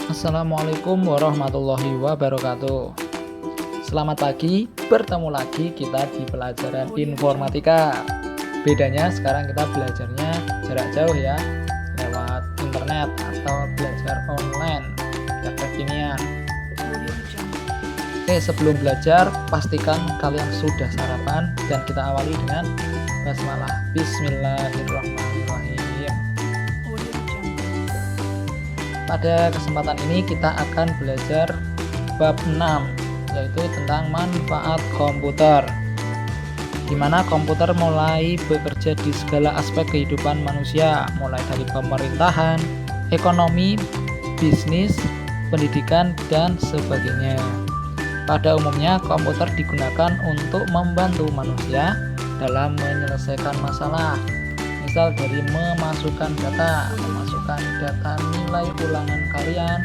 Assalamualaikum warahmatullahi wabarakatuh. Selamat pagi, bertemu lagi kita di pelajaran informatika. Bedanya sekarang kita belajarnya jarak jauh ya, lewat internet atau belajar online ya kekinian. Oke, sebelum belajar pastikan kalian sudah sarapan dan kita awali dengan basmalah. Bismillahirrahmanirrahim. Pada kesempatan ini kita akan belajar bab 6, yaitu tentang manfaat komputer, di mana komputer mulai bekerja di segala aspek kehidupan manusia, mulai dari pemerintahan, ekonomi, bisnis, pendidikan, dan sebagainya. Pada umumnya komputer digunakan untuk membantu manusia dalam menyelesaikan masalah, misal dari memasukkan data nilai ulangan kalian,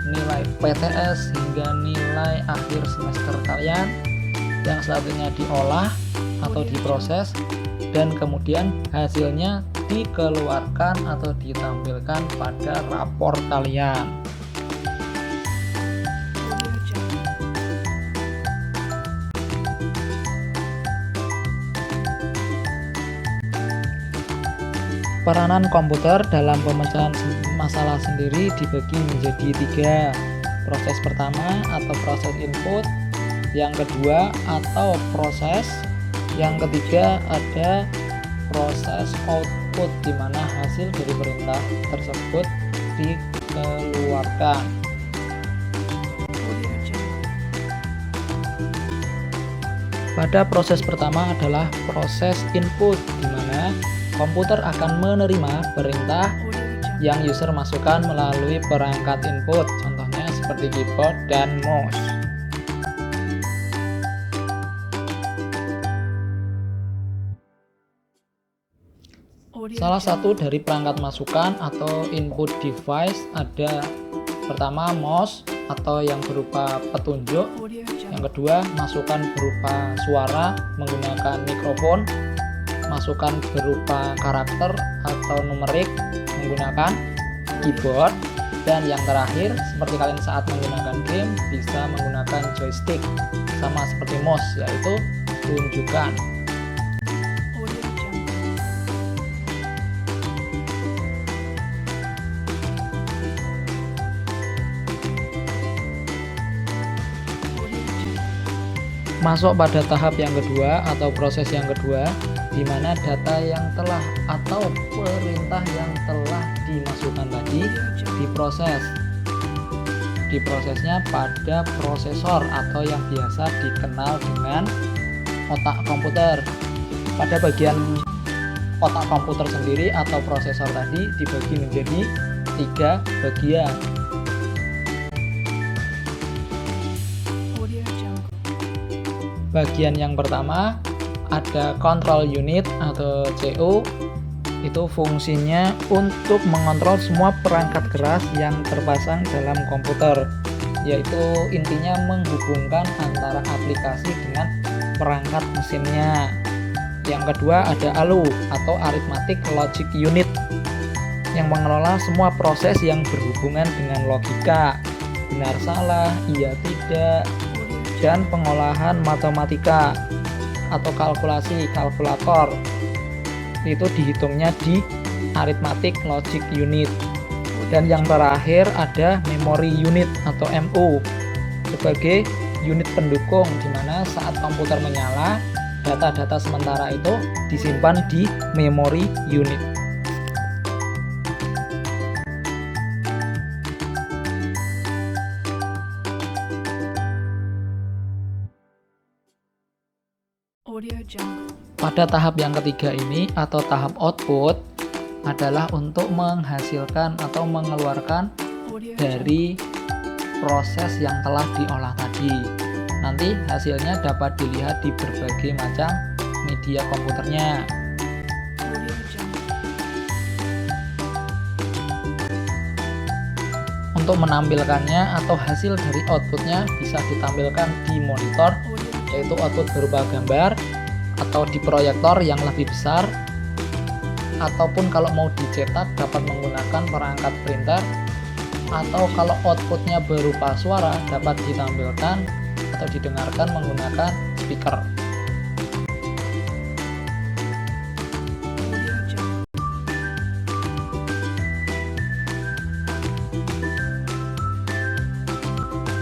nilai PTS, hingga nilai akhir semester kalian yang selanjutnya diolah atau diproses dan kemudian hasilnya dikeluarkan atau ditampilkan pada rapor kalian. Peranan komputer dalam pemecahan masalah sendiri dibagi menjadi 3. Proses pertama atau proses input, yang kedua atau proses, yang ketiga ada proses output, di mana hasil dari perintah tersebut dikeluarkan. Pada proses pertama adalah proses input, di mana komputer akan menerima perintah yang user masukkan melalui perangkat input, contohnya seperti keyboard dan mouse. Salah satu dari perangkat masukan atau input device ada pertama mouse atau yang berupa petunjuk, yang kedua masukan berupa suara menggunakan mikrofon, masukan berupa karakter atau numerik menggunakan keyboard, dan yang terakhir seperti kalian saat menggunakan game bisa menggunakan joystick sama seperti mouse, yaitu tunjukkan. Masuk pada tahap yang kedua atau proses yang kedua, di mana data yang telah atau perintah yang telah dimasukkan tadi diproses. Diprosesnya pada prosesor atau yang biasa dikenal dengan otak komputer. Pada bagian otak komputer sendiri atau prosesor tadi dibagi menjadi 3 bagian. Bagian yang pertama ada control unit atau CU, itu fungsinya untuk mengontrol semua perangkat keras yang terpasang dalam komputer, yaitu intinya menghubungkan antara aplikasi dengan perangkat mesinnya. Yang kedua ada ALU atau arithmetic logic unit, yang mengelola semua proses yang berhubungan dengan logika, benar salah, iya tidak, dan pengolahan matematika atau kalkulasi, kalkulator. Itu dihitungnya di arithmetic logic unit. Dan yang terakhir ada memory unit atau MU sebagai unit pendukung, di mana saat komputer menyala, data-data sementara itu disimpan di memory unit. Pada tahap yang ketiga ini atau tahap output adalah untuk menghasilkan atau mengeluarkan dari proses yang telah diolah tadi. Nanti hasilnya dapat dilihat di berbagai macam media komputernya. Untuk menampilkannya atau hasil dari outputnya bisa ditampilkan di monitor, yaitu output berupa gambar, atau di proyektor yang lebih besar, ataupun kalau mau dicetak dapat menggunakan perangkat printer atau kalau outputnya berupa suara dapat ditampilkan atau didengarkan menggunakan speaker.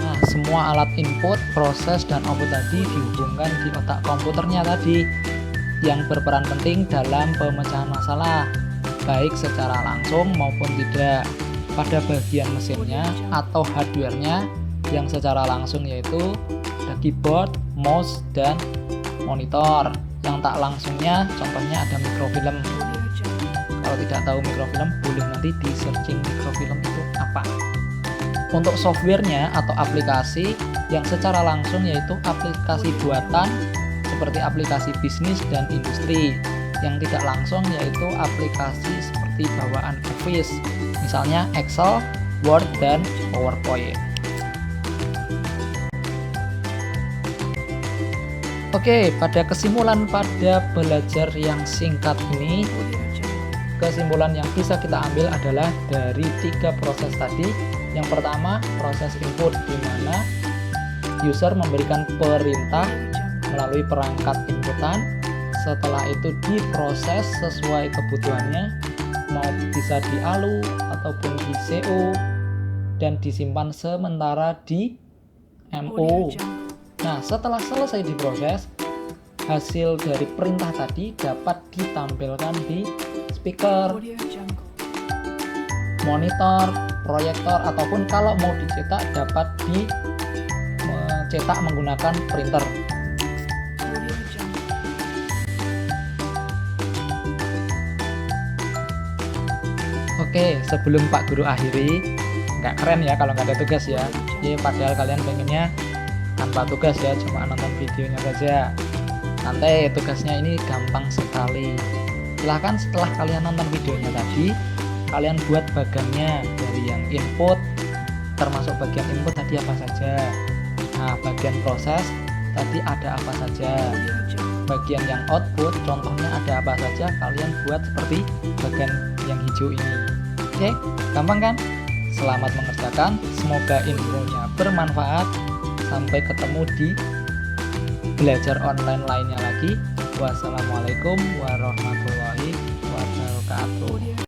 Nah, semua alat input, proses, dan output tadi dihubungkan di otak komputernya tadi yang berperan penting dalam pemecahan masalah, baik secara langsung maupun tidak. Pada bagian mesinnya atau hardware-nya yang secara langsung yaitu ada keyboard, mouse, dan monitor. Yang tak langsungnya contohnya ada mikrofilm. Kalau tidak tahu mikrofilm, boleh nanti di searching mikrofilm itu apa. Untuk softwarenya atau aplikasi yang secara langsung yaitu aplikasi buatan seperti aplikasi bisnis dan industri. Yang tidak langsung yaitu aplikasi seperti bawaan Office, misalnya Excel, Word, dan PowerPoint. Oke, pada kesimpulan pada belajar yang singkat ini, kesimpulan yang bisa kita ambil adalah dari 3 proses tadi. Yang pertama, proses input, di mana user memberikan perintah melalui perangkat inputan. Setelah itu diproses sesuai kebutuhannya, mau bisa di ALU ataupun di CO, dan disimpan sementara di MO. Nah, setelah selesai diproses, hasil dari perintah tadi dapat ditampilkan di speaker, monitor, proyektor, ataupun kalau mau dicetak dapat dicetak menggunakan printer. Oke, sebelum Pak Guru akhiri, nggak keren ya kalau nggak ada tugas ya. Ya, padahal kalian pengennya tanpa tugas ya, cuma nonton videonya saja. Nanti tugasnya ini gampang sekali. Silahkan setelah kalian nonton videonya tadi, kalian buat bagannya dari yang input, termasuk bagian input tadi apa saja. Nah, bagian proses tadi ada apa saja. Bagian yang output, contohnya ada apa saja, kalian buat seperti bagian yang hijau ini. Oke, gampang kan? Selamat mengerjakan, semoga ilmunya bermanfaat. Sampai ketemu di belajar online lainnya lagi. Wassalamualaikum warahmatullahi wabarakatuh.